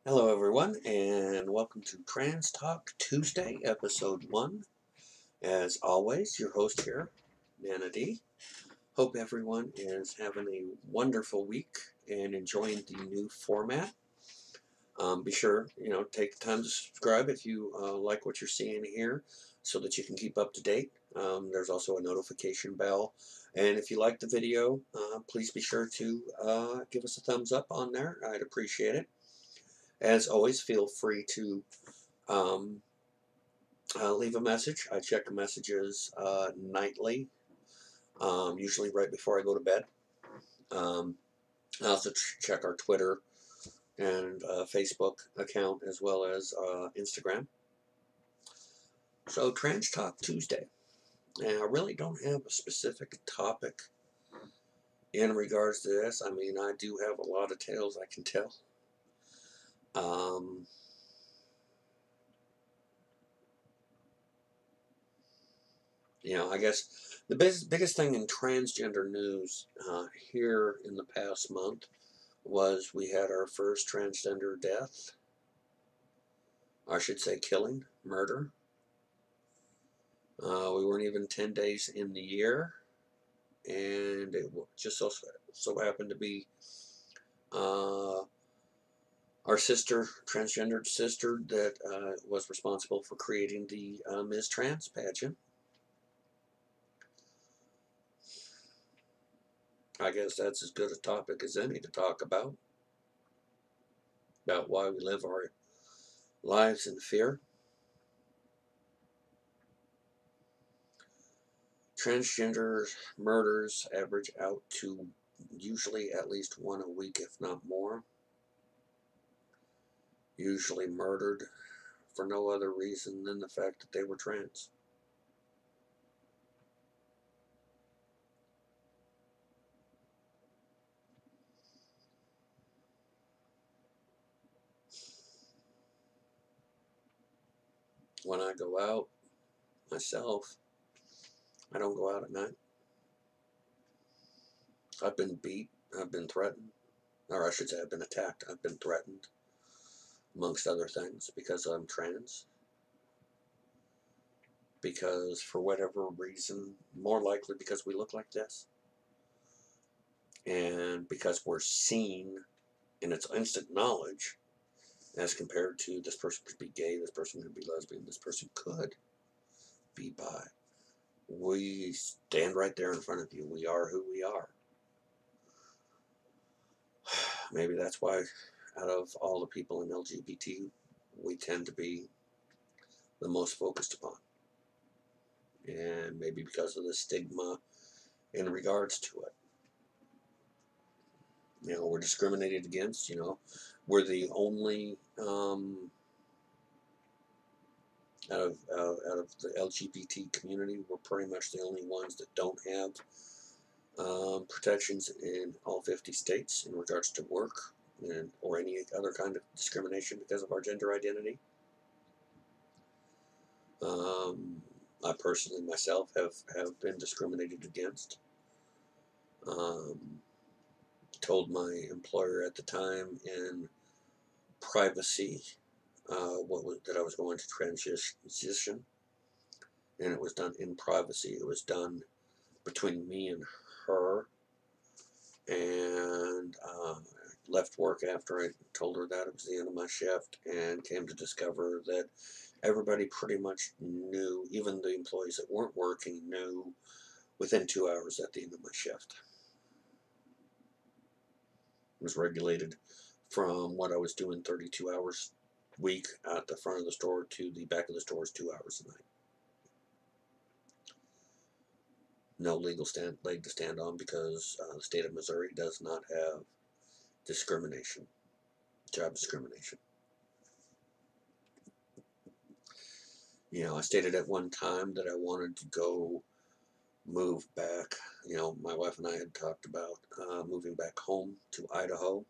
Hello, everyone, and welcome to Trans Talk Tuesday, Episode 1. As always, your host here, Nana D. Hope everyone is having a wonderful week and enjoying the new format. Be sure, take the time to subscribe if you like what you're seeing here so that you can keep up to date. There's also a notification bell. And if you like the video, please be sure to give us a thumbs up on there. I'd appreciate it. As always, feel free to um, leave a message. I check messages nightly, usually right before I go to bed. I also check our Twitter and Facebook account as well as Instagram. So, Trans Talk Tuesday. And I really don't have a specific topic in regards to this. I mean, I do have a lot of tales I can tell. Um, I guess the biggest thing in transgender news here in the past month was we had our first transgender death. I should say killing, murder. We weren't even 10 days in the year, and it just so happened to be uh, our sister, transgendered sister, that was responsible for creating the Ms. Trans pageant. I guess that's as good a topic as any to talk about why we live our lives in fear. Transgender murders average out to usually at least one a week, if not more. Usually murdered for no other reason than the fact that they were trans. When I go out myself, I don't go out at night. I've been beat, I've been threatened, or I should say I've been attacked, I've been threatened, amongst other things, because I'm trans. Because for whatever reason, more likely because we look like this, and because we're seen in its instant knowledge, as compared to this person could be gay, this person could be lesbian, this person could be bi. We stand right there in front of you. We are who we are. Maybe that's why, out of all the people in LGBT, we tend to be the most focused upon. And maybe because of the stigma in regards to it. We're discriminated against, We're the only, out of the LGBT community, we're pretty much the only ones that don't have protections in all 50 states in regards to work or any other kind of discrimination because of our gender identity. I personally myself have been discriminated against. Told my employer at the time in privacy that I was going to transition, and it was done in privacy. It was done between me and her, and left work after I told her that it was the end of my shift, and came to discover that everybody pretty much knew, even the employees that weren't working knew within 2 hours at the end of my shift. It was regulated from what I was doing 32 hours a week at the front of the store to the back of the store is 2 hours a night. No legal leg to stand on because the state of Missouri does not have discrimination, job discrimination. I stated at one time that I wanted to go move back. My wife and I had talked about moving back home to Idaho.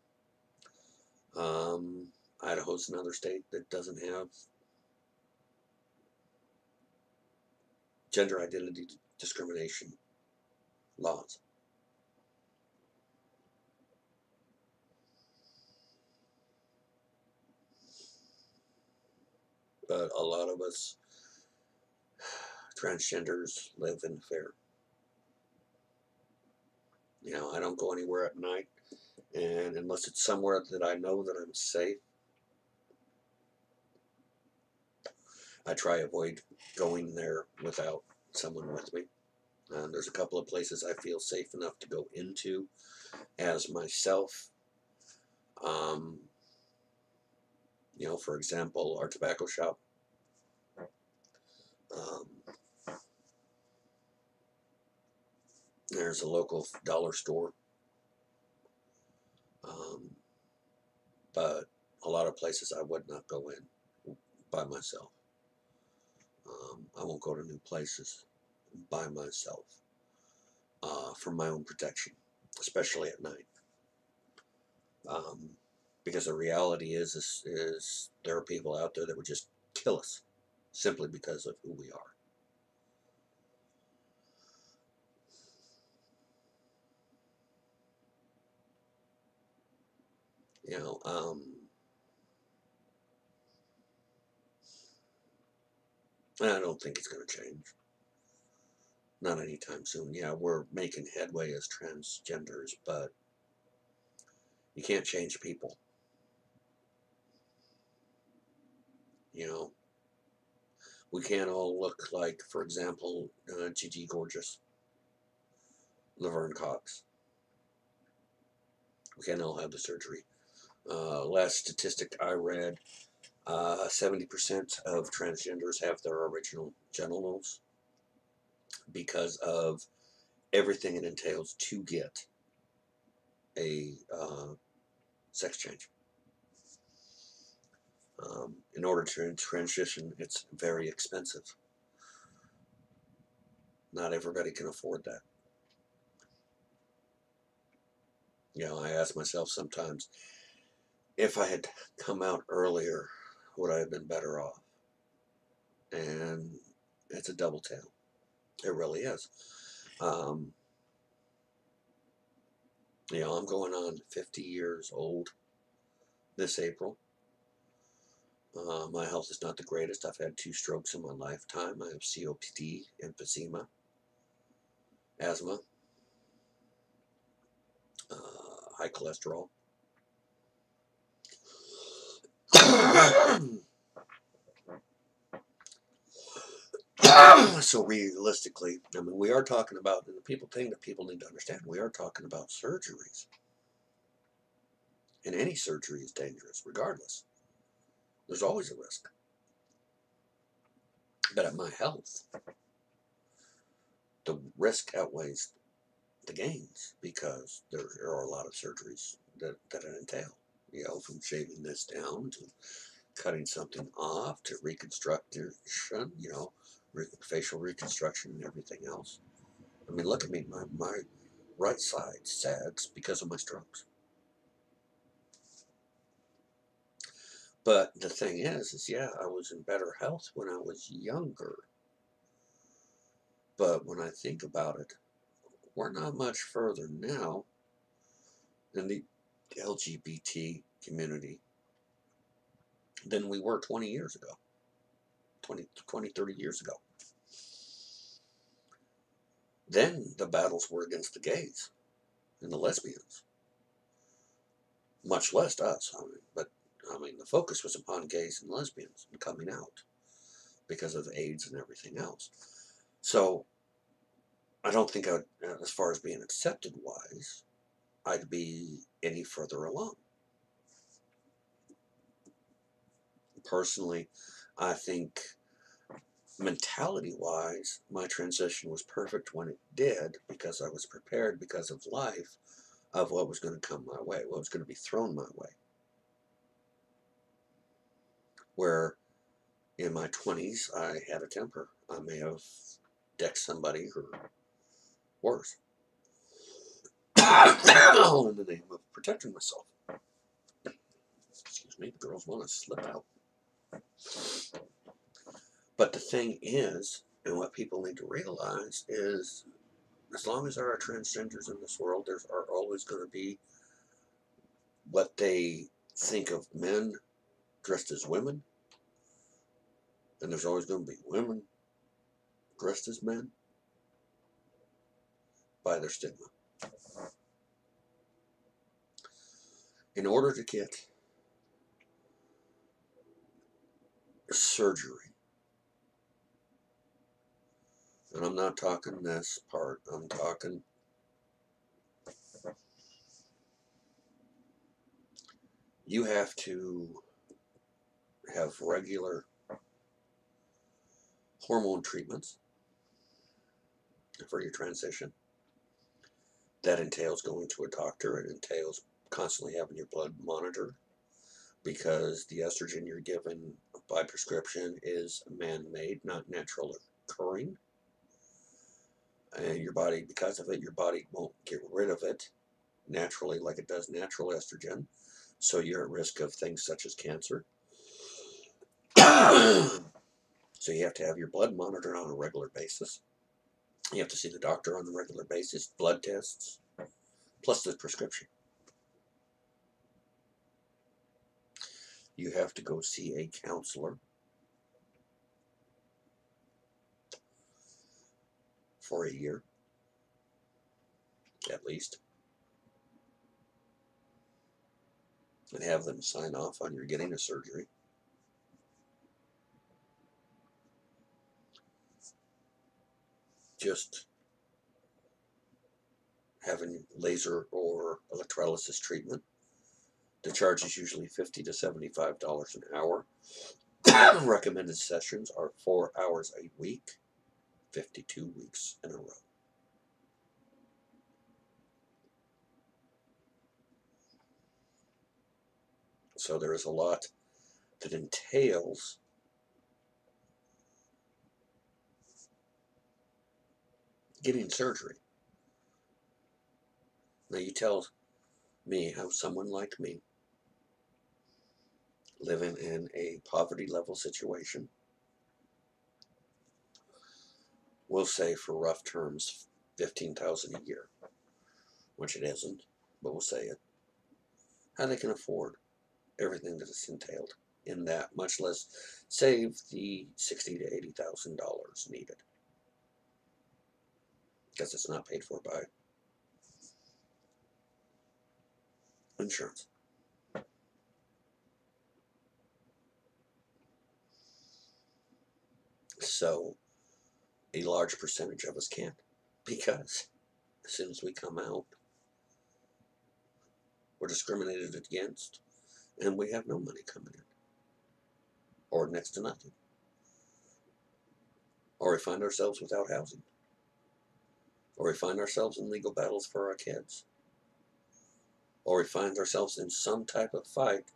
Idaho's another state that doesn't have gender identity discrimination laws. but a lot of us transgenders live in fear. You know, I don't go anywhere at night, and unless it's somewhere that I know that I'm safe, I try to avoid going there without someone with me. There's a couple of places I feel safe enough to go into as myself. You know, for example, our tobacco shop. Um, there's a local dollar store. But a lot of places I would not go in by myself. I won't go to new places by myself for my own protection, especially at night. Because the reality is there are people out there that would just kill us simply because of who we are. You know, I don't think it's going to change. Not anytime soon. Yeah, we're making headway as transgenders, but you can't change people. You know, we can't all look like, for example, Gigi Gorgeous, Laverne Cox. We can't all have the surgery. Last statistic I read, 70% of transgenders have their original genitals because of everything it entails to get a sex change. In order to transition, it's very expensive. Not everybody can afford that. You know, I ask myself sometimes, if I had come out earlier, would I have been better off? And it's a double tale. It really is. You know, I'm going on 50 years old this April. My health is not the greatest. I've had 2 strokes in my lifetime. I have COPD, emphysema, asthma, high cholesterol. So realistically, I mean, we are talking about, and the thing that people need to understand, we are talking about surgeries. And any surgery is dangerous, regardless. There's always a risk. But at my health, the risk outweighs the gains because there are a lot of surgeries that it entail. You know, from shaving this down to cutting something off to reconstruction, you know, facial reconstruction and everything else. I mean, look at me. My right side sags because of my strokes. But the thing is yeah, I was in better health when I was younger. But when I think about it, we're not much further now in the LGBT community than we were 20 years ago, 30 years ago. Then the battles were against the gays and the lesbians, much less us. But the focus was upon gays and lesbians and coming out because of AIDS and everything else. So I don't think as far as being accepted wise, I'd be any further along. Personally, I think mentality-wise, my transition was perfect when it did because I was prepared because of life of what was going to come my way, what was going to be thrown my way. Where in my 20s, I had a temper. I may have decked somebody or worse. All in the name of protecting myself. Excuse me, the girls want to slip out. But the thing is, and what people need to realize is, as long as there are transgenders in this world, there are always going to be what they think of men dressed as women And there's always going to be women dressed as men by their stigma. In order to get surgery, and I'm not talking this part, I'm talking you have to have regular hormone treatments for your transition. That entails going to a doctor. It entails constantly having your blood monitored, because the estrogen you're given by prescription is man-made, not natural occurring. And your body, because of it, your body won't get rid of it naturally like it does natural estrogen. So you're at risk of things such as cancer. So you have to have your blood monitored on a regular basis. You have to see the doctor on a regular basis, blood tests, plus the prescription. You have to go see a counselor for a year, at least, and have them sign off on your getting a surgery. Just having laser or electrolysis treatment. The charge is usually $50 to $75 an hour. Recommended sessions are 4 hours a week, 52 weeks in a row. So there is a lot that entails getting surgery. Now you tell me how someone like me, living in a poverty level situation, we'll say for rough terms $15,000 a year, which it isn't, but we'll say it, how they can afford everything that is entailed in that, much less save the $60,000 to $80,000 needed, because it's not paid for by insurance. So a large percentage of us can't, because as soon as we come out, we're discriminated against, and we have no money coming in, or next to nothing, or we find ourselves without housing, or we find ourselves in legal battles for our kids, or we find ourselves in some type of fight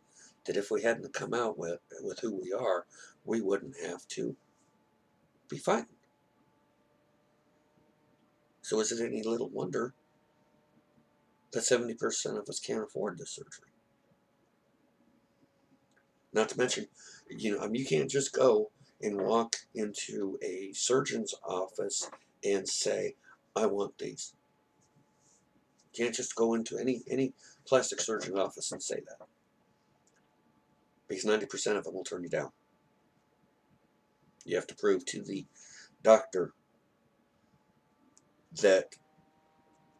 that if we hadn't come out with who we are, we wouldn't have to be fighting. So is it any little wonder that 70% of us can't afford this surgery? Not to mention, you can't just go and walk into a surgeon's office and say, I want these. You can't just go into any plastic surgeon office and say that, because 90% of them will turn you down. You have to prove to the doctor that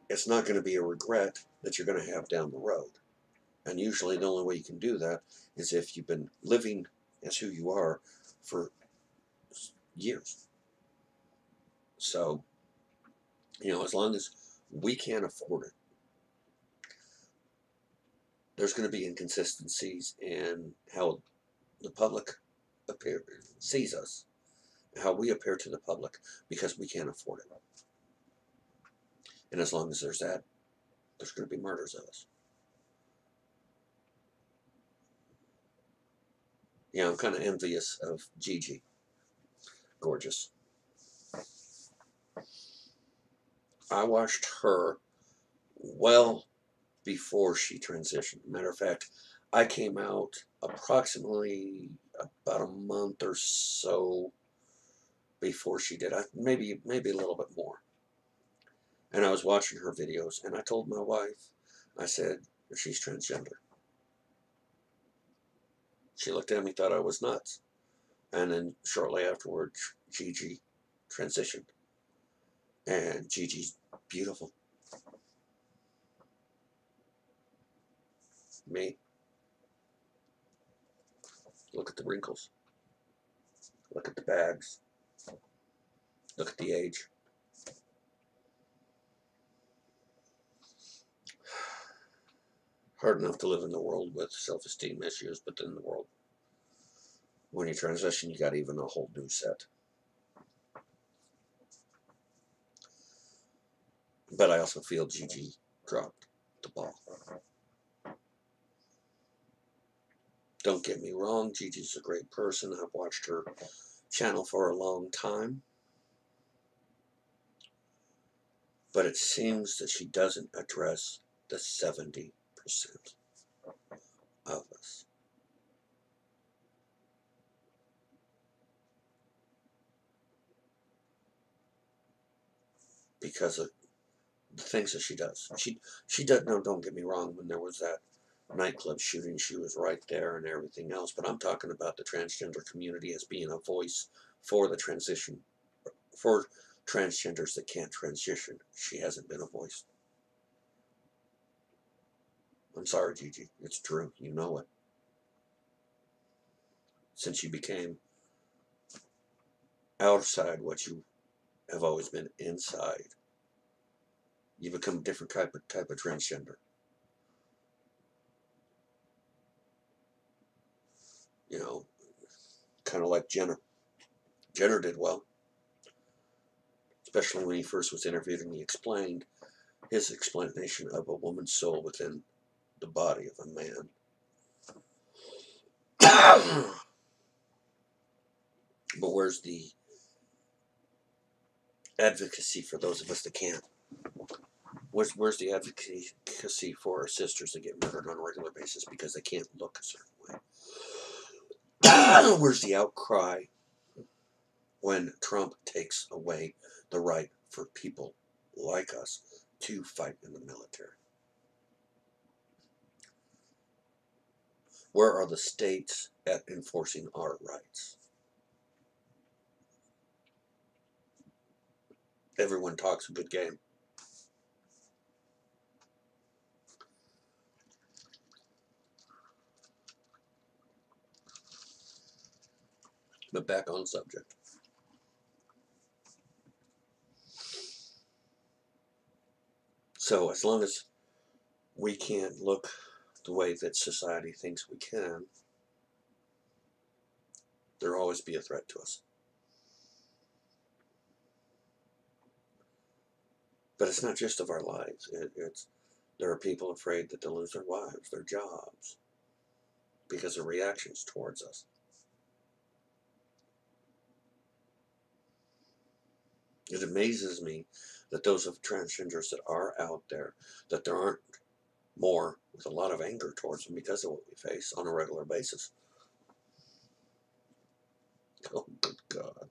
it's not going to be a regret that you're going to have down the road. And usually the only way you can do that is if you've been living as who you are for years. So, as long as we can't afford it, there's going to be inconsistencies in how the public sees us, how we appear to the public, because we can't afford it. And as long as there's that, there's going to be murders of us. I'm kind of envious of Gigi. Gorgeous. I watched her well before she transitioned. Matter of fact, I came out approximately about a month or so before she did. Maybe a little bit more. And I was watching her videos, and I told my wife, I said, she's transgender. She looked at me, thought I was nuts. And then shortly afterwards, Gigi transitioned. And Gigi's beautiful. Me, look at the wrinkles. Look at the bags. Look at the age. Hard enough to live in the world with self-esteem issues, but in the world, when you transition, you got even a whole new set. But I also feel Gigi dropped the ball. Don't get me wrong, Gigi's a great person. I've watched her channel for a long time. But it seems that she doesn't address the 70% of us. Because of the things that she does. She does, no, don't get me wrong, when there was that nightclub shooting, she was right there and everything else. But I'm talking about the transgender community as being a voice for the transition, for transgenders that can't transition. She hasn't been a voice. I'm sorry, Gigi. It's true. You know it. Since you became outside what you have always been inside, you become a different type of transgender. You know, kind of like Jenner. Jenner did well, especially when he first was interviewed and he explained his explanation of a woman's soul within the body of a man. But where's the advocacy for those of us that can't? Where's the advocacy for our sisters that get murdered on a regular basis because they can't look a certain way? Where's the outcry when Trump takes away the right for people like us to fight in the military? Where are the states at enforcing our rights? Everyone talks a good game. But back on subject. So as long as we can't look the way that society thinks we can, there'll always be a threat to us. But it's not just of our lives. There are people afraid that they'll lose their lives, their jobs, because of reactions towards us. It amazes me that those of transgenders that are out there, that there aren't more with a lot of anger towards them because of what we face on a regular basis. Oh, good God.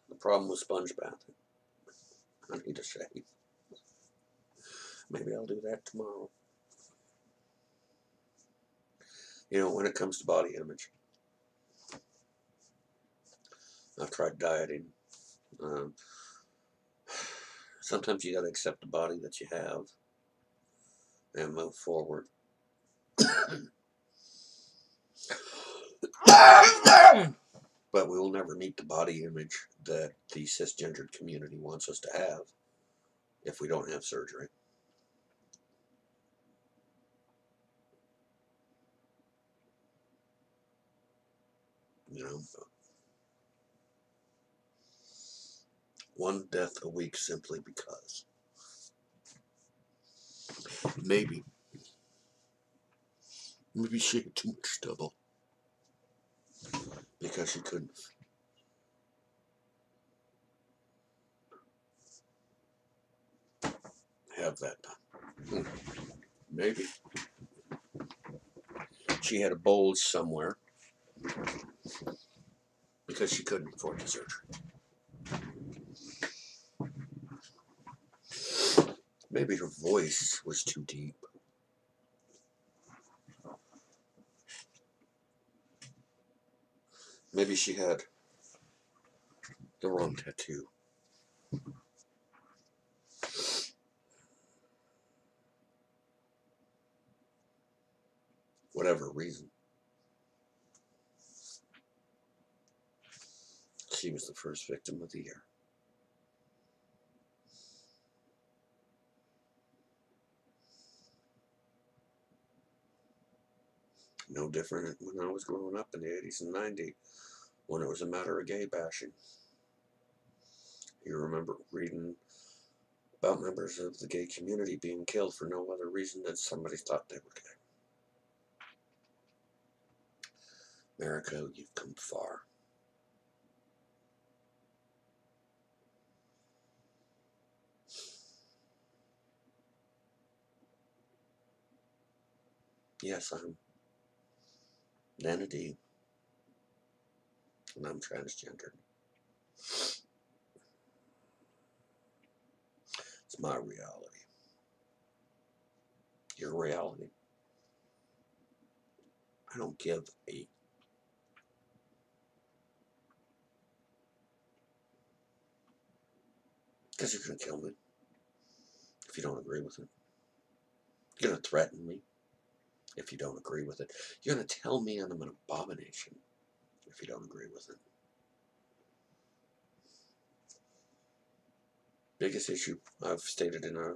The problem with sponge bathing. I need a shave. Maybe I'll do that tomorrow. You know, when it comes to body image, I've tried dieting. Sometimes you got to accept the body that you have and move forward. But we will never meet the body image that the cisgendered community wants us to have if we don't have surgery. You know, one death a week simply because. Maybe she had too much stubble because she couldn't have that done. Maybe she had a bulge somewhere because she couldn't afford the surgery. Maybe her voice was too deep. Maybe she had the wrong tattoo. Whatever reason. She was the first victim of the year. No different when I was growing up in the 80s and 90s, when it was a matter of gay bashing. You remember reading about members of the gay community being killed for no other reason than somebody thought they were gay. America, you've come far. Yes, I'm Nana D, and I'm transgender. It's my reality. Your reality. I don't give a because you're going to kill me if you don't agree with it. You're going to threaten me if you don't agree with it. You're going to tell me I'm an abomination if you don't agree with it. Biggest issue I've stated in a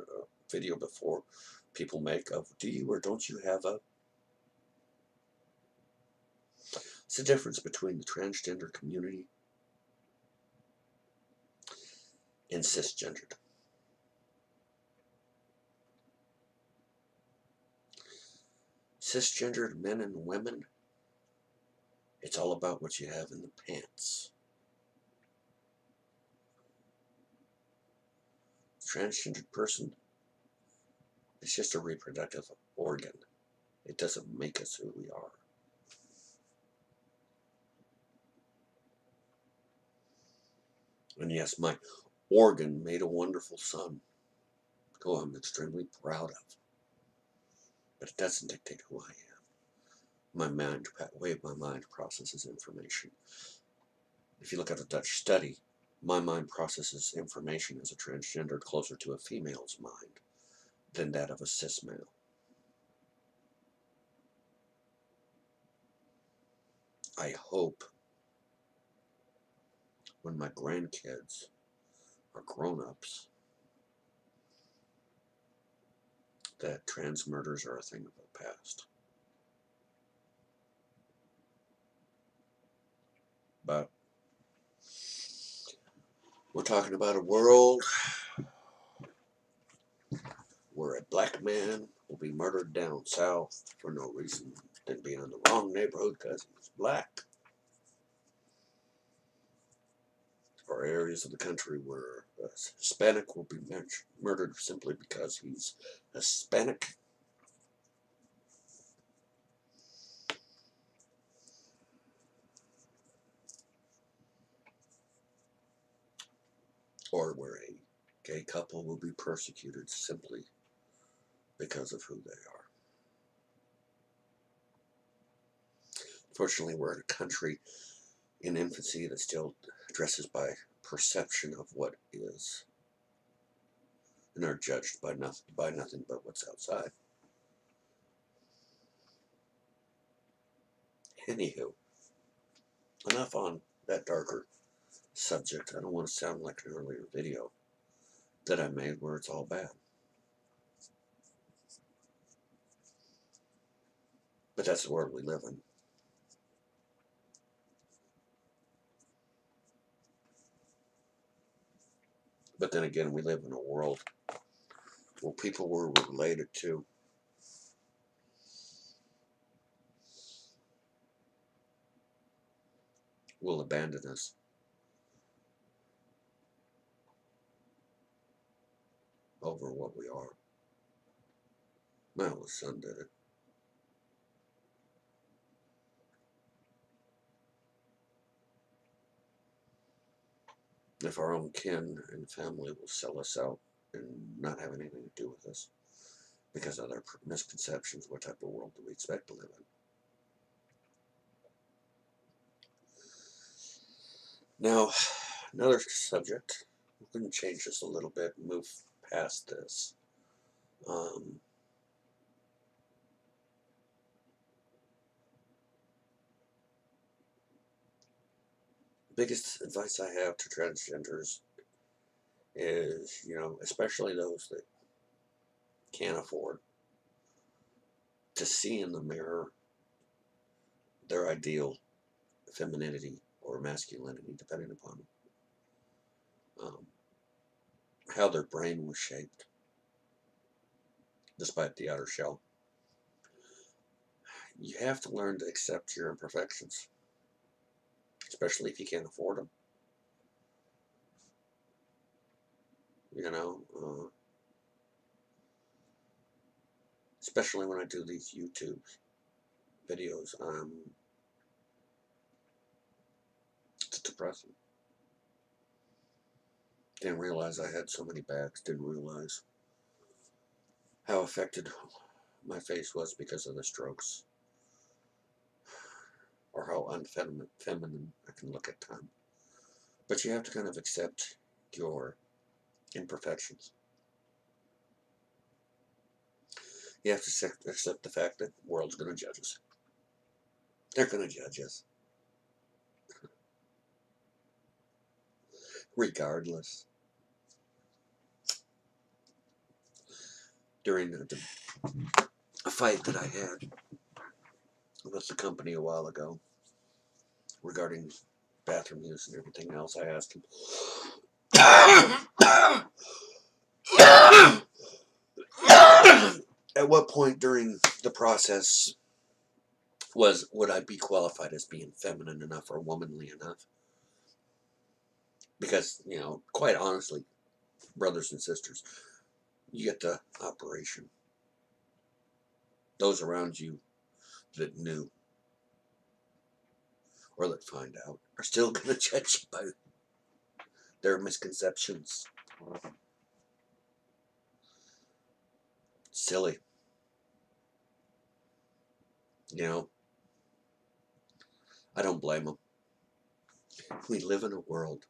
video before, people make of, do you or don't you have a... It's the difference between the transgender community and cisgendered. Cisgendered men and women, it's all about what you have in the pants. Transgendered person, it's just a reproductive organ. It doesn't make us who we are. And yes, my organ made a wonderful son, who I'm extremely proud of. But it doesn't dictate who I am. Way my mind processes information. If you look at a Dutch study, my mind processes information as a transgender closer to a female's mind than that of a cis male. I hope when my grandkids are grown-ups that trans murders are a thing of the past. But we're talking about a world where a black man will be murdered down south for no reason than being in the wrong neighborhood because he was black. Or areas of the country where a Hispanic will be murdered simply because he's Hispanic. Or where a gay couple will be persecuted simply because of who they are. Fortunately, we're in a country in infancy that still addresses by perception of what is, and are judged by nothing but what's outside. Anywho, enough on that darker subject. I don't want to sound like an earlier video that I made where it's all bad. But that's the world we live in. But then again, we live in a world where people we're related to will abandon us. Over what we are. My oldest son did it. If our own kin and family will sell us out and not have anything to do with us because of their misconceptions, what type of world do we expect to live in? Now, another subject. We're going to change this a little bit and move past this. Biggest advice I have to transgenders is, especially those that can't afford to see in the mirror their ideal femininity or masculinity, depending upon how their brain was shaped, despite the outer shell. You have to learn to accept your imperfections, especially if you can't afford them. Especially when I do these YouTube videos, it's depressing. Didn't realize I had so many bags. Didn't realize how affected my face was because of the strokes, or how unfeminine I can look at times. But you have to kind of accept your imperfections. You have to accept the fact that the world's going to judge us. They're going to judge us. Regardless. During a fight that I had with the company a while ago regarding bathroom use and everything else, I asked him, at what point during the process would I be qualified as being feminine enough or womanly enough? Because, quite honestly, brothers and sisters, you get the operation. Those around you that knew or that find out are still going to judge you by their misconceptions. Silly. I don't blame them. We live in a world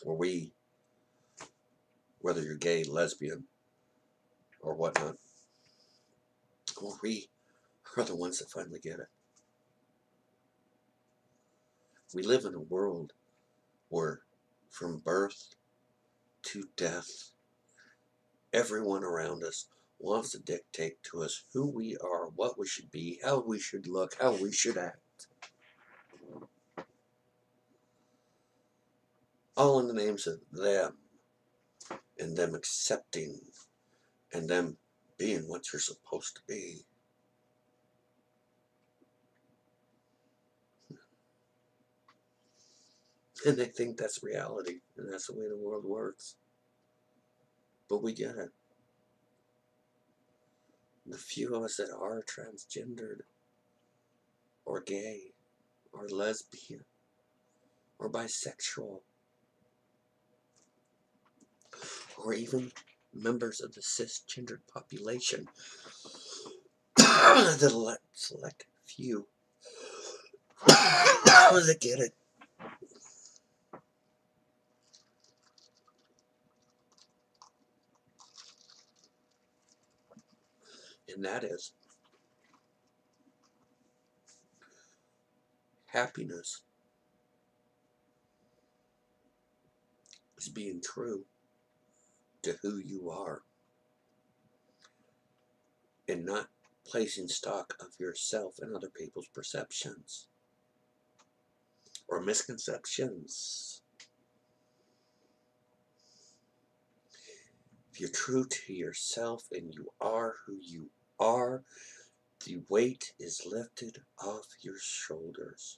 where whether you're gay, lesbian, or whatnot, we are the ones that finally get it. We live in a world where from birth to death, everyone around us wants to dictate to us who we are, what we should be, how we should look, how we should act. All in the names of them, and them accepting, and them being what you're supposed to be. And they think that's reality, and that's the way the world works. But we get it. The few of us that are transgendered, or gay, or lesbian, or bisexual, or even members of the cisgendered population, the select few that get it. And that is happiness is being true to who you are and not placing stock of yourself and other people's perceptions or misconceptions. If you're true to yourself and you are who you are, the weight is lifted off your shoulders.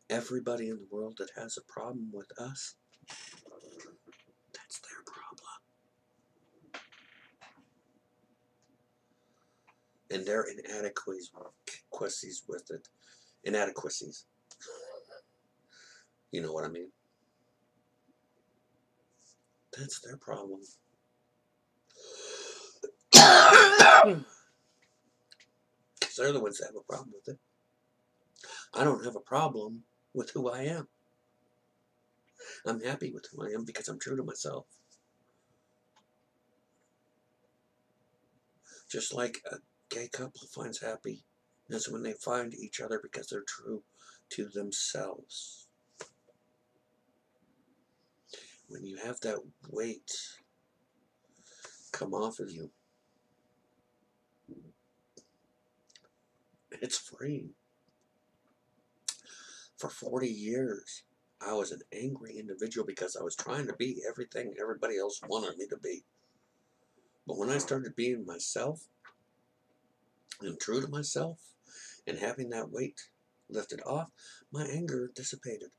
Everybody in the world that has a problem with us, that's their problem. And their inadequacies with it. Inadequacies. You know what I mean? That's their problem. because they're the ones that have a problem with it. I don't have a problem with who I am. I'm happy with who I am because I'm true to myself. Just like a gay couple finds happiness when they find each other because they're true to themselves. When you have that weight come off of you, it's freeing. For 40 years, I was an angry individual because I was trying to be everything everybody else wanted me to be. But when I started being myself and true to myself and having that weight lifted off, my anger dissipated.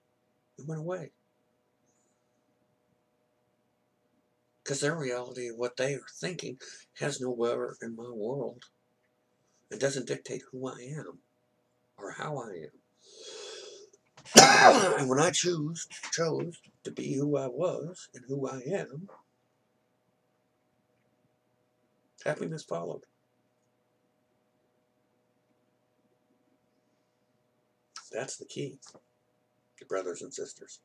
It went away. Because their reality of what they are thinking has nowhere in my world. It doesn't dictate who I am or how I am. And when I chose to be who I was and who I am, happiness followed. That's the key, brothers and sisters.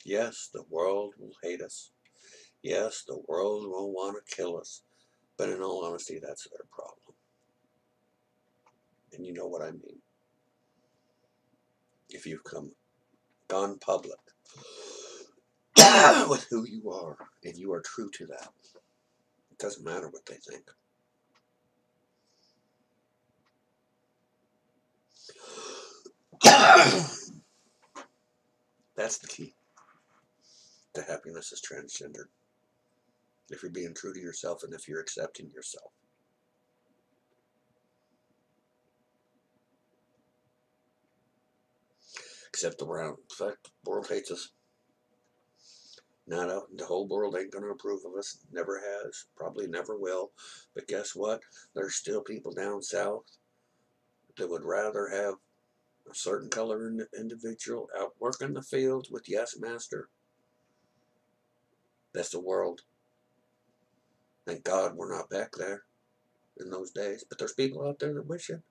Yes, the world will hate us. Yes, the world will want to kill us. But in all honesty, that's their problem. And you know what I mean. If you've gone public with who you are, and you are true to that, it doesn't matter what they think. That's the key to happiness as transgender. If you're being true to yourself and if you're accepting yourself. Except the world hates us. Not out, the whole world ain't going to approve of us. Never has. Probably never will. But guess what? There's still people down south that would rather have a certain color individual out working the fields with Yes Master. That's the world. Thank God we're not back there in those days. But there's people out there that wish it.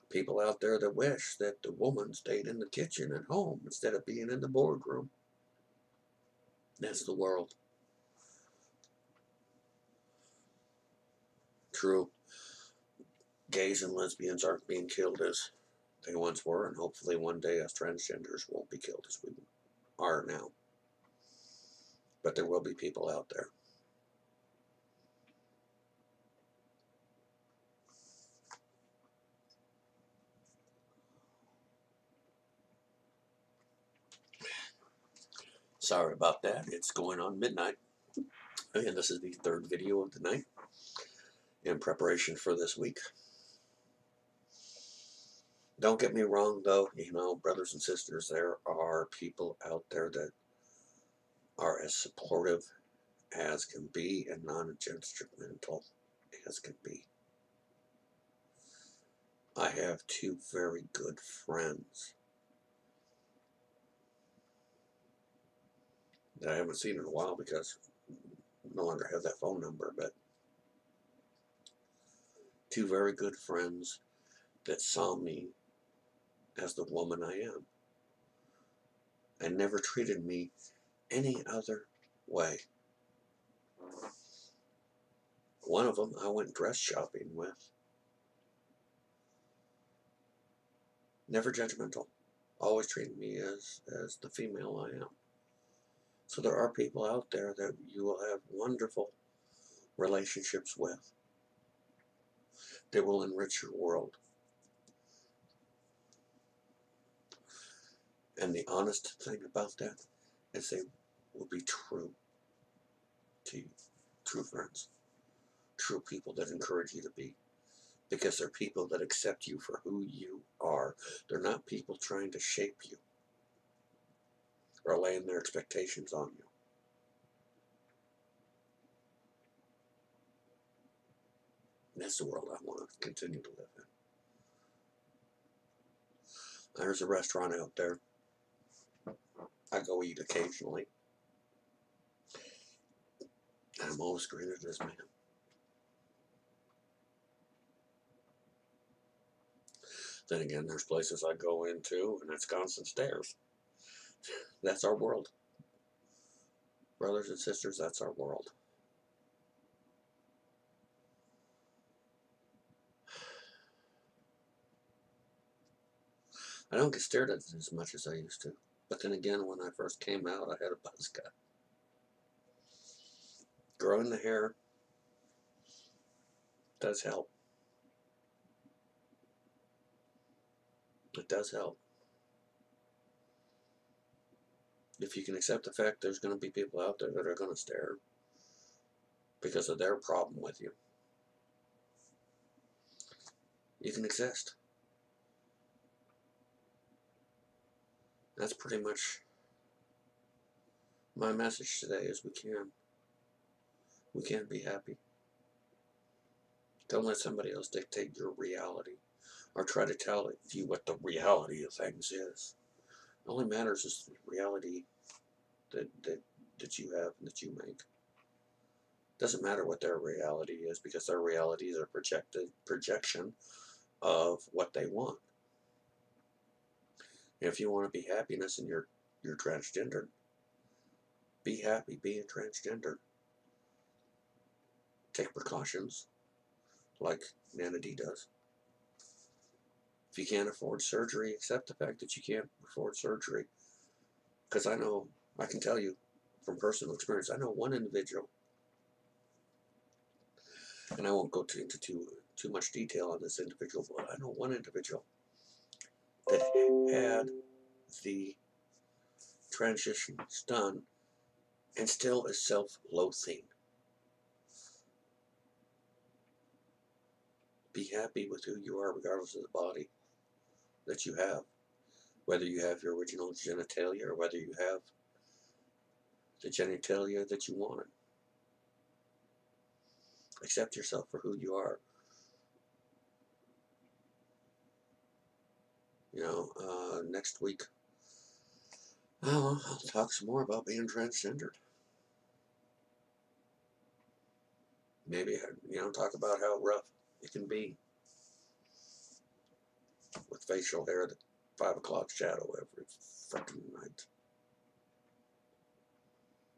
People out there that wish that the woman stayed in the kitchen at home instead of being in the boardroom. That's the world. True. Gays and lesbians aren't being killed as they once were, and hopefully one day us transgenders won't be killed as we are now. But there will be people out there. Sorry about that. It's going on midnight. And this is the third video of the night in preparation for this week. Don't get me wrong, though, you know, brothers and sisters, there are people out there that are as supportive as can be and non-judgmental as can be. I have two very good friends that I haven't seen in a while because I no longer have that phone number, but two very good friends that saw me as the woman I am and never treated me any other way. One of them I went dress shopping with. Never judgmental. Always treated me as the female I am. So there are people out there that you will have wonderful relationships with. They will enrich your world. And the honest thing about that is they will be true to you. True friends. True people that encourage you to be. Because they're people that accept you for who you are. They're not people trying to shape you or laying their expectations on you. And that's the world I want to continue to live in. There's a restaurant out there I go eat occasionally. And I'm always greeted as man. Then again, there's places I go into and it's constant stares. That's our world. Brothers and sisters, that's our world. I don't get stared at as much as I used to. But then again, when I first came out, I had a buzz cut. Growing the hair does help. It does help. If you can accept the fact there's going to be people out there that are going to stare because of their problem with you, you can exist. That's pretty much my message today is we can. We can be happy. Don't let somebody else dictate your reality or try to tell you what the reality of things is. All that matters is the reality that you have and that you make. Doesn't matter what their reality is, because their reality is a projection of what they want. If you want to be happiness and you're transgender, be happy being transgender. Take precautions like Nana D does. If you can't afford surgery, accept the fact that you can't afford surgery. Because I can tell you from personal experience, I know one individual, and I won't go into too much detail on this individual, but I know one individual that had the transitions done and still is self-loathing. Be happy with who you are regardless of the body that you have. Whether you have your original genitalia or whether you have the genitalia that you wanted. Accept yourself for who you are. Next week, I'll talk some more about being transgendered. Maybe, talk about how rough it can be with facial hair, the 5 o'clock shadow every freaking night.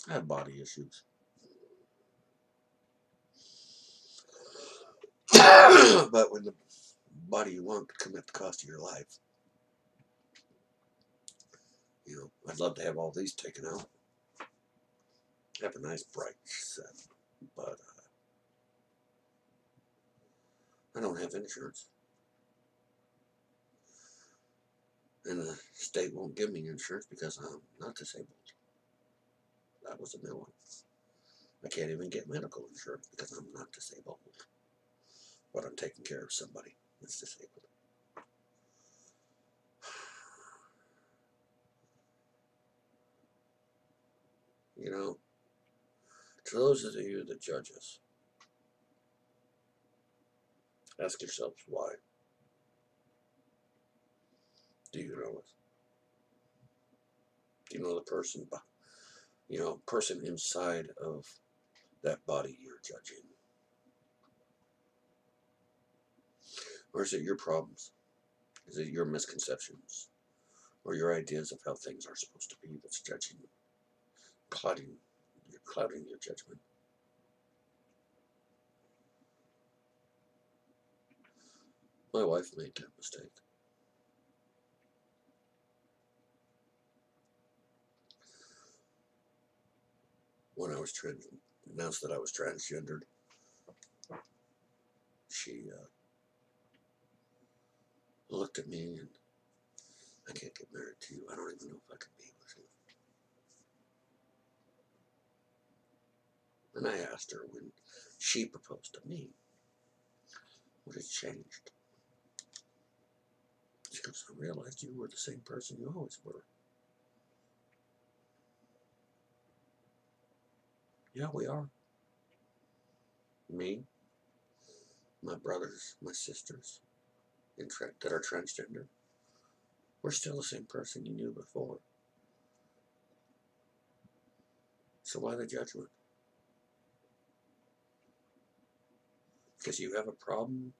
I have body issues. But when the body you want could come at the cost of your life, I'd love to have all these taken out. Have a nice bright set, but I don't have insurance. And the state won't give me insurance because I'm not disabled. That was a new one. I can't even get medical insurance because I'm not disabled. But I'm taking care of somebody that's disabled. To those of you that judge us, ask yourselves why. Do you know us? Do you know the person, person inside of that body you're judging? Or is it your problems? Is it your misconceptions? Or your ideas of how things are supposed to be that's judging you? Clouding your judgment? My wife made that mistake. When I was announced that I was transgendered, she looked at me and, I can't get married to you. I don't even know if I can be with you. And I asked her when she proposed to me, what had changed? She goes, I realized you were the same person you always were. Yeah, we are. Me, my brothers, my sisters that are transgender, we're still the same person you knew before. So why the judgment? Because you have a problem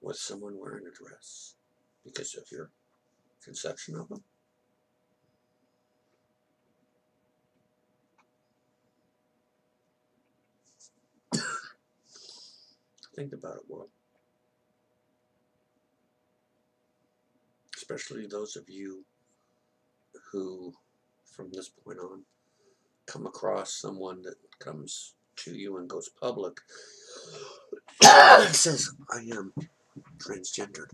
with someone wearing a dress. because of your conception of them. Think about it, world. Especially those of you who, from this point on, come across someone that comes to you and goes public says, I am transgendered.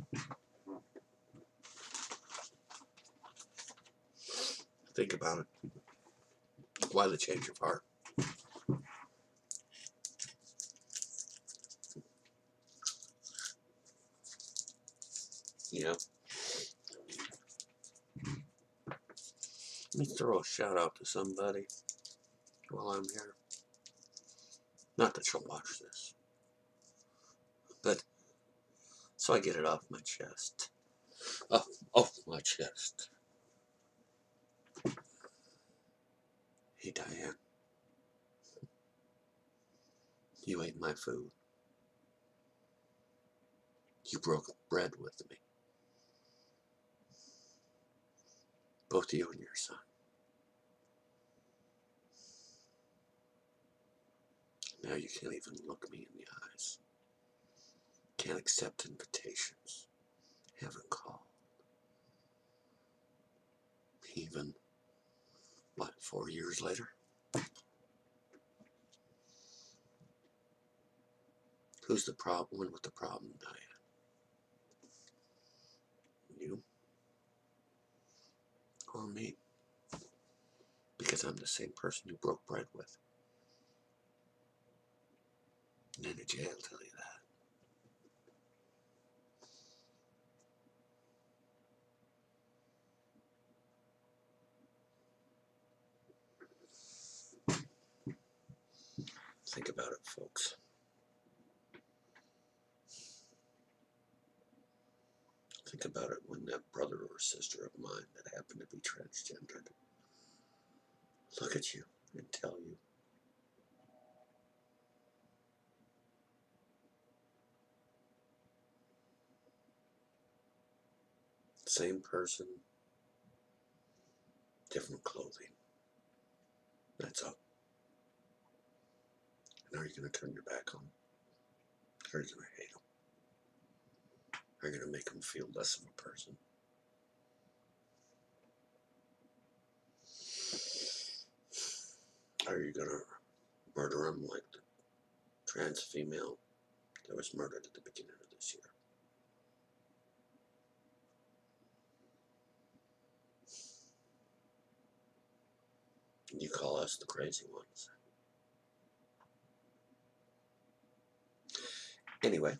Think about it. Why the change of heart? Yeah. Let me throw a shout out to somebody while I'm here. Not that she'll watch this, but so I get it off my chest. Off my chest. Hey, Diane. You ate my food. You broke bread with me. Both you and your son. Now you can't even look me in the eyes. Can't accept invitations. Haven't called. Even, what, 4 years later? Who's the one with the problem, Diane? You? Or me? Because I'm the same person you broke bread with. Men in jail tell you that. Think about it, folks. Think about it when that brother or sister of mine that happened to be transgendered look at you and tell you, same person, different clothing. That's all. And are you going to turn your back on them? Or are you going to hate them? Are you going to make them feel less of a person? Are you going to murder them like the trans female that was murdered at the beginning of this year? And you call us the crazy ones. Anyway,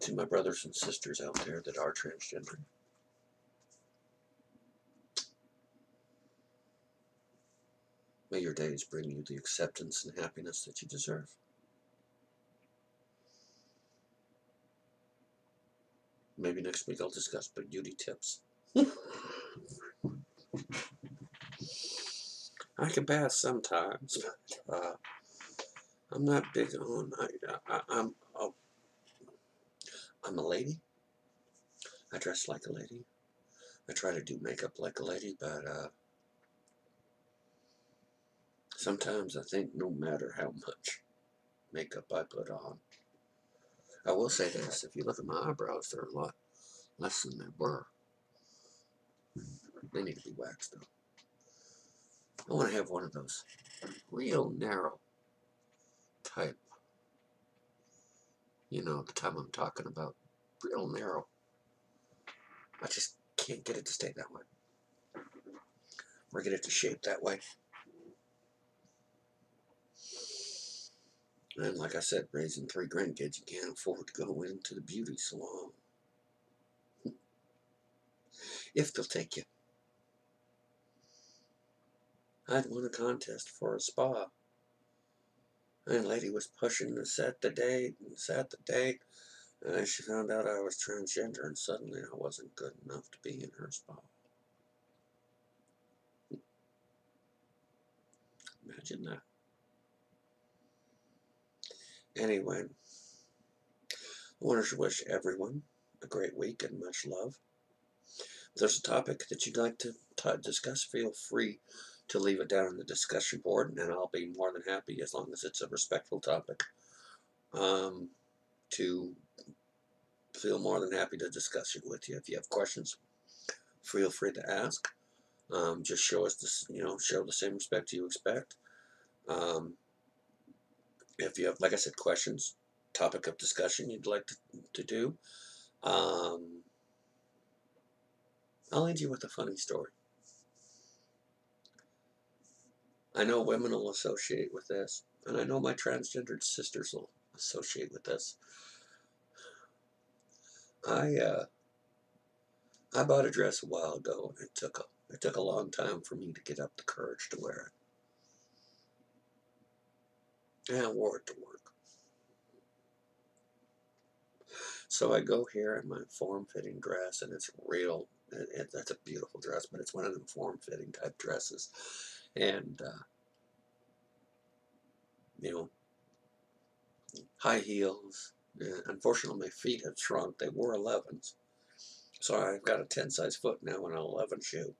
to my brothers and sisters out there that are transgender, may your days bring you the acceptance and happiness that you deserve. Maybe next week I'll discuss beauty tips. I can pass sometimes, but I'm not big on. I'm a lady. I dress like a lady. I try to do makeup like a lady, but sometimes I think no matter how much makeup I put on, I will say this: if you look at my eyebrows, they're a lot less than they were. They need to be waxed though. I want to have one of those real narrow type. You know, the time I'm talking about, real narrow. I just can't get it to stay that way. Or get it to shape that way. And like I said, raising 3 grandkids, you can't afford to go into the beauty salon. If they'll take you. I'd won a contest for a spa. And a lady was pushing to set the date and set the date. And then she found out I was transgender, and suddenly I wasn't good enough to be in her spa. Imagine that. Anyway, I want to wish everyone a great week and much love. If there's a topic that you'd like to discuss, feel free to leave it down on the discussion board, and I'll be more than happy, as long as it's a respectful topic, to feel more than happy to discuss it with you. If you have questions, feel free to ask. Just show us this, show the same respect you expect. If you have, like I said, questions, topic of discussion you'd like to do, I'll end you with a funny story. I know women will associate with this, and I know my transgendered sisters will associate with this. I bought a dress a while ago, and it took a long time for me to get up the courage to wear it. And I wore it to work. So I go here in my form-fitting dress, and it's real. That's a beautiful dress, but it's one of them form-fitting type dresses. And, high heels. And unfortunately, my feet have shrunk. They were 11s. So I've got a 10 size foot now and an 11 shoe.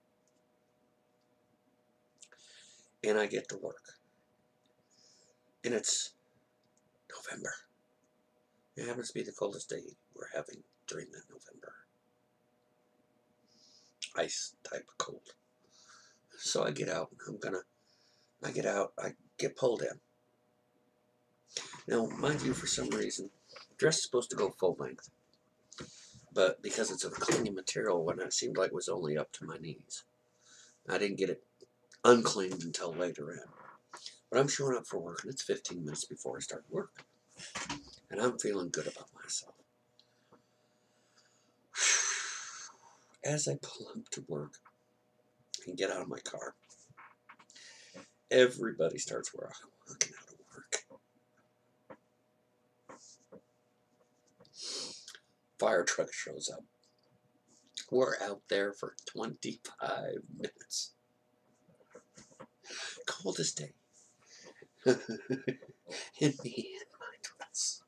And I get to work. And it's November. It happens to be the coldest day we're having during that November. Ice type of cold. So I get out. I get pulled in. Now, mind you, for some reason, the dress is supposed to go full length. But because it's a clinging material, when it seemed like it was only up to my knees, I didn't get it unclinged until later in. But I'm showing up for work, and it's 15 minutes before I start work. And I'm feeling good about myself. As I pull up to work and get out of my car, everybody starts walking out of work. Fire truck shows up. We're out there for 25 minutes. Coldest day. And me in my dress.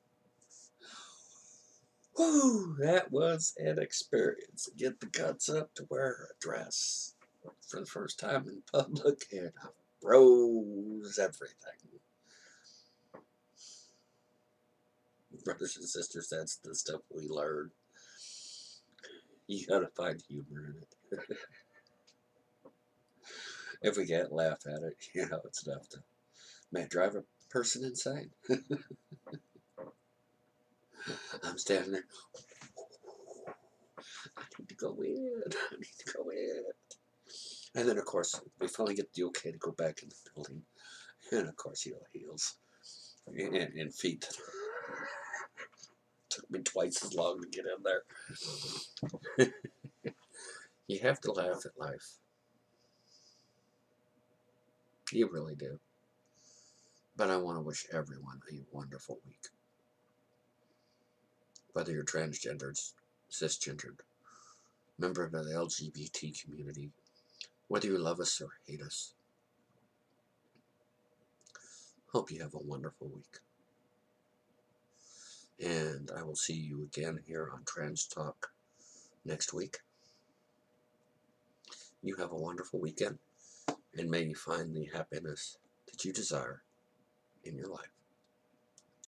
Woo, that was an experience. Get the guts up to wear a dress for the first time in public, and I froze everything. Brothers and sisters, that's the stuff we learn. You gotta find humor in it. If we can't laugh at it, it's enough to drive a person insane. I'm standing there. I need to go in. I need to go in. And then, of course, we finally get the okay to go back in the building. And, of course, heels and feet. Took me twice as long to get in there. You have to laugh at life. You really do. But I want to wish everyone a wonderful week. Whether you're transgendered, cisgendered, member of the LGBT community, whether you love us or hate us, hope you have a wonderful week. And I will see you again here on Trans Talk next week. You have a wonderful weekend, and may you find the happiness that you desire in your life.